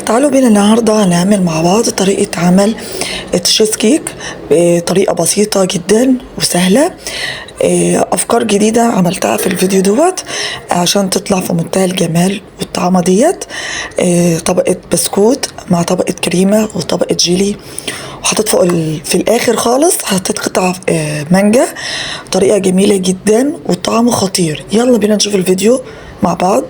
تعالوا بينا النهاردة نعمل مع بعض طريقة عمل التشيز كيك بطريقة بسيطة جدا وسهلة. أفكار جديدة عملتها في الفيديو دوت عشان تطلع في منتهى الجمال والطعمة ديت. طبقة بسكوت مع طبقة كريمة وطبقة جيلي، وحطيت فوق في الآخر خالص حطيت قطع مانجا. طريقة جميلة جدا والطعم خطير. يلا بينا نشوف الفيديو مع بعض.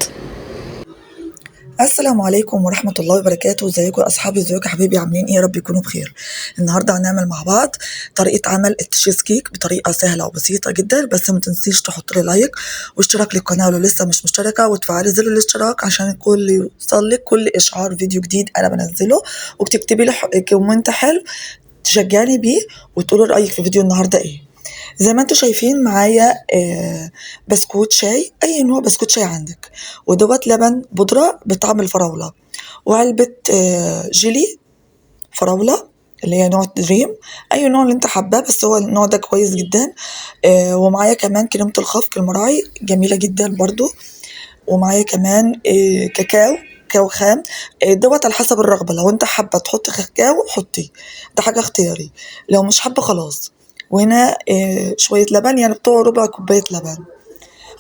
السلام عليكم ورحمة الله وبركاته. ازيكم يا اصحابي، ازيكم يا حبيبي، عاملين ايه؟ يا رب يكونوا بخير. النهارده هنعمل مع بعض طريقة عمل التشيز كيك بطريقة سهلة وبسيطة جدا، بس ما تنسيش تحط لي لايك واشتراك للقناة لو لسه مش مشتركة، وتفعلي زر الاشتراك عشان كل يوصلك كل اشعار فيديو جديد انا بنزله، وبتكتبي لي كومنت حلو تشجعني بيه وتقولي رأيك في فيديو النهارده ايه. زي ما انتوا شايفين معايا بسكوت شاي، اي نوع بسكوت شاي عندك، ودوت لبن بودرة بطعم الفراولة، وعلبة جيلي فراولة اللي هي نوع دريم، اي نوع اللي انت حباه بس هو النوع ده كويس جدا. ومعايا كمان كريمة الخفق المراعي جميلة جدا برضو، ومعايا كمان كاكاو خام. دوت على حسب الرغبة، لو انت حابة تحط كاكاو حطي، ده حاجة اختياري، لو مش حابة خلاص. وهنا شوية لبن، يعني بتوع ربع كوباية لبن،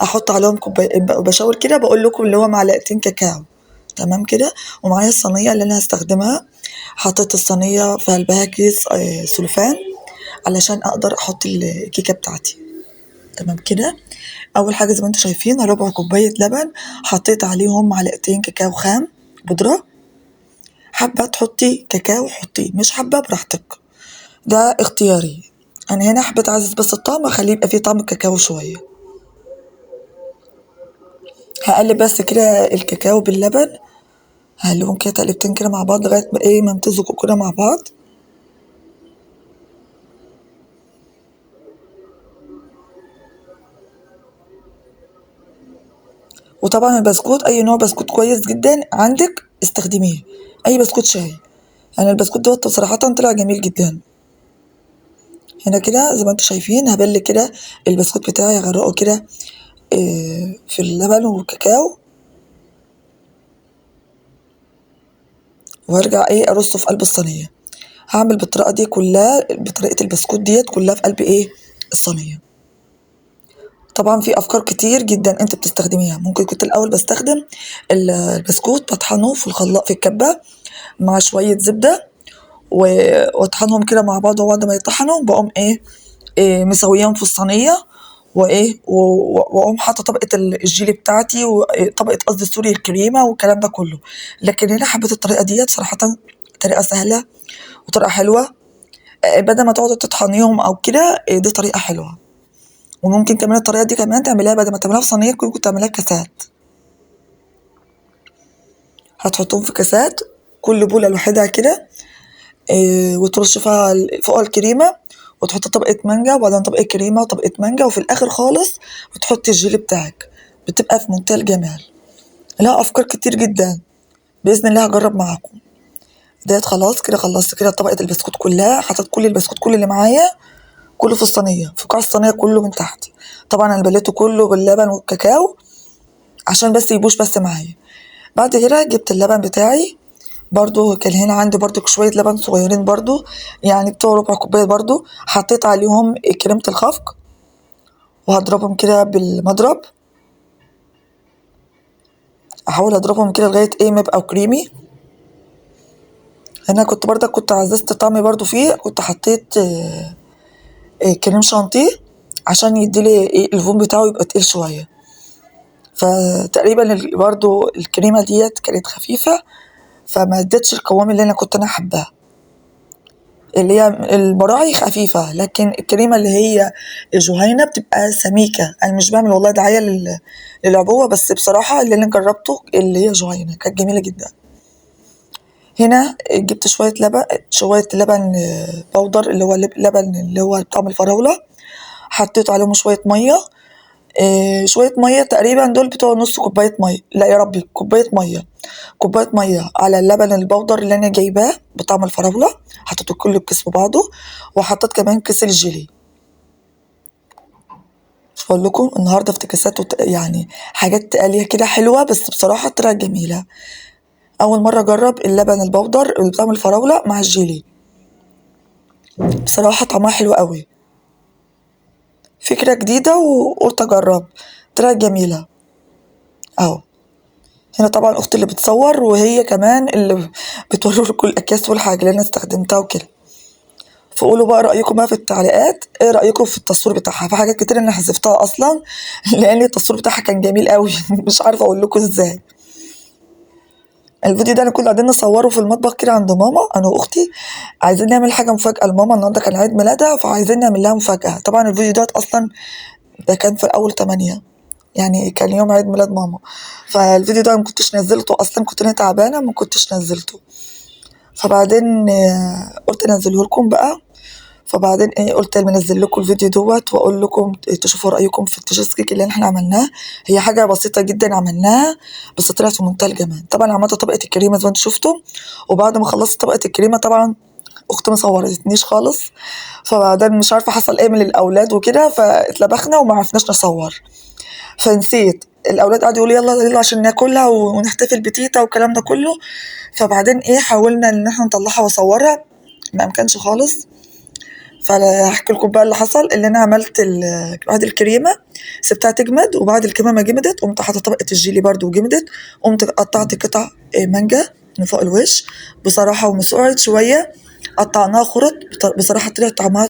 احط عليهم كوباية، بشاور كده بقول لكم اللي هو معلقتين كاكاو. تمام كده. ومعايا الصينية اللي انا هستخدمها، حطيت الصينية في قلبها كيس سلوفان علشان اقدر احط الكيكة بتاعتي. تمام كده. اول حاجه زي ما انتم شايفين ربع كوبايه لبن، حطيت عليهم معلقتين كاكاو خام بودره. حابه تحطي كاكاو حطيه، مش حابه براحتك، ده اختياري. انا هنا حبيت اعزز بس الطعم، اخليه يبقى فيه طعم الكاكاو شويه. هقلب بس كده الكاكاو باللبن، هقلبهم كده تقلبتين كده مع بعض لغايه ما ما يمتزجوا كده مع بعض. وطبعا البسكوت اي نوع بسكوت كويس جدا عندك استخدميه، اي بسكوت شاي. انا البسكوت دوت صراحه طلع جميل جدا. هنا كده زي ما انتم شايفين هبل كده البسكوت بتاعي، هغرقه كده في اللبن والكاكاو، وارجع ارصه في قلب الصينيه. هعمل بالطريقه دي كلها، بطريقه البسكوت ديت كلها في قلب الصينيه. طبعا في افكار كتير جدا انت بتستخدميها. ممكن كنت الاول بستخدم البسكوت بطحنه في الخلاط في الكبه مع شويه زبده، واطحنهم كده مع بعض، وبعد ما يطحنوا بقوم مسويهم في الصينيه، واقوم حاطه طبقه الجيلي بتاعتي، وطبقه قصدي سوري الكريمه والكلام ده كله. لكن هنا حبيت الطريقه ديت صراحه، طريقه سهله وطريقه حلوه. بدل ما تقعدوا تطحنيهم او كده، دي طريقه حلوه. وممكن كمان الطريقه دي كمان تعمليها، بدل ما تعمليها في صينيه ممكن تعمليها كاسات. هتحطهم في كاسات، كل بوله لوحدها كده، وترش فوق الكريمه، وتحط طبقة مانجا وبعدين طبقة كريمة وطبقة مانجا، وفي الآخر خالص بتحطي الجيلي بتاعك. بتبقى في منتهى الجمال، لها أفكار كتير جدا. بإذن الله هجرب معاكم. ديت خلاص كده خلصت كده طبقة البسكوت كلها، حطيت كل البسكوت كل اللي معايا كله في الصينية، في قاع الصينية كله من تحت. طبعا أنا بليته كله باللبن والكاكاو عشان بس يبوش بس معايا. بعد كده جبت اللبن بتاعي، برضو كان هنا عندي برضو شوية لبن صغيرين برضو، يعني بتوع ربع كوباية برضو. حطيت عليهم كريمة الخفق، وهضربهم كده بالمضرب، احاول اضربهم كده لغايه ما يبقوا كريمي. هنا كنت برضك كنت عززت طعمي برضو فيه، كنت حطيت كريم شانتيه عشان يديلي الفون بتاعه يبقى تقيل شويه. فتقريبا برضو الكريمه ديت كانت خفيفه، فما ادتش القوام اللي انا كنت حباه. اللي هي المراعي خفيفه، لكن الكريمه اللي هي الجهينه بتبقى سميكه. انا مش بعمل والله دعايه للعبوه، بس بصراحه اللي انا جربته اللي هي جهينه كانت جميله جدا. هنا جبت شوية لبن بودر، اللي هو لبن اللي هو بطعم الفراولة. حطيت عليهم شوية مية، شوية مية تقريبا دول بتوع نص كوباية مية، لا يا ربي كوباية مية. كوباية مية على اللبن البودر اللي أنا جايباه بطعم الفراولة، حطيته كله بكيس في بعضه. وحطيت كمان كيس الجيلي. مش بقول لكم النهارده افتكاسات يعني حاجات تقالية كده حلوة، بس بصراحة طلعت جميلة. اول مره اجرب اللبن البودر اللي بطعم الفراوله مع الجيلي، بصراحه طعمها حلو قوي، فكره جديده وقلت اجرب، طلعت جميله اهو. هنا طبعا اختي اللي بتصور وهي كمان اللي بتوري لكم الاكياس والحاجه اللي انا استخدمتها وكده. فقولوا بقى رايكم بقى في التعليقات، ايه رايكم في التصوير بتاعها؟ في حاجات كتير انا حذفتها اصلا لان التصوير بتاعها كان جميل قوي مش عارفه اقول لكم ازاي. الفيديو ده انا كنا قاعدين نصوره في المطبخ كده عند ماما انا واختي، عايزين نعمل حاجه مفاجاه لماما، النهارده كان عيد ميلادها فعايزين نعمل لها مفاجاه. طبعا الفيديو ده اصلا ده كان في اول 8، يعني كان يوم عيد ميلاد ماما، فالفيديو ده ما كنتش نزلته اصلا، كنت انا تعبانه ما كنتش نزلته. فبعدين قلت انزله لكم بقى. فبعدين قلت منزل لكم الفيديو دوت واقول لكم تشوفوا رايكم في التشيز كيك اللي احنا عملناه. هي حاجه بسيطه جدا عملناها بس طلعت في منتهى الجمال. طبعا عملت طبقه الكريمه زي ما انتم شفتوا، وبعد ما خلصت طبقه الكريمه طبعا اختي ما صورتنيش خالص، فبعدين مش عارفه حصل ايه من الاولاد وكده فاتلبخنا وما عرفناش نصور، فنسيت. الاولاد قعدوا يقولوا يلا يلا عشان ناكلها ونحتفل بتيتا والكلام ده كله. فبعدين حاولنا ان احنا نطلعها واصورها، ما امكنش خالص. فهحكي لكم بقى اللي حصل. اللي انا عملت بعد الكريمه سبتها تجمد، وبعد الكريمه ما جمدت قمت حاطه طبقه الجيلي برده وجمدت، قمت قطعت قطع مانجا من فوق الوش بصراحه ومسقعت شويه، قطعناها خرط، بصراحه طلعت طعمها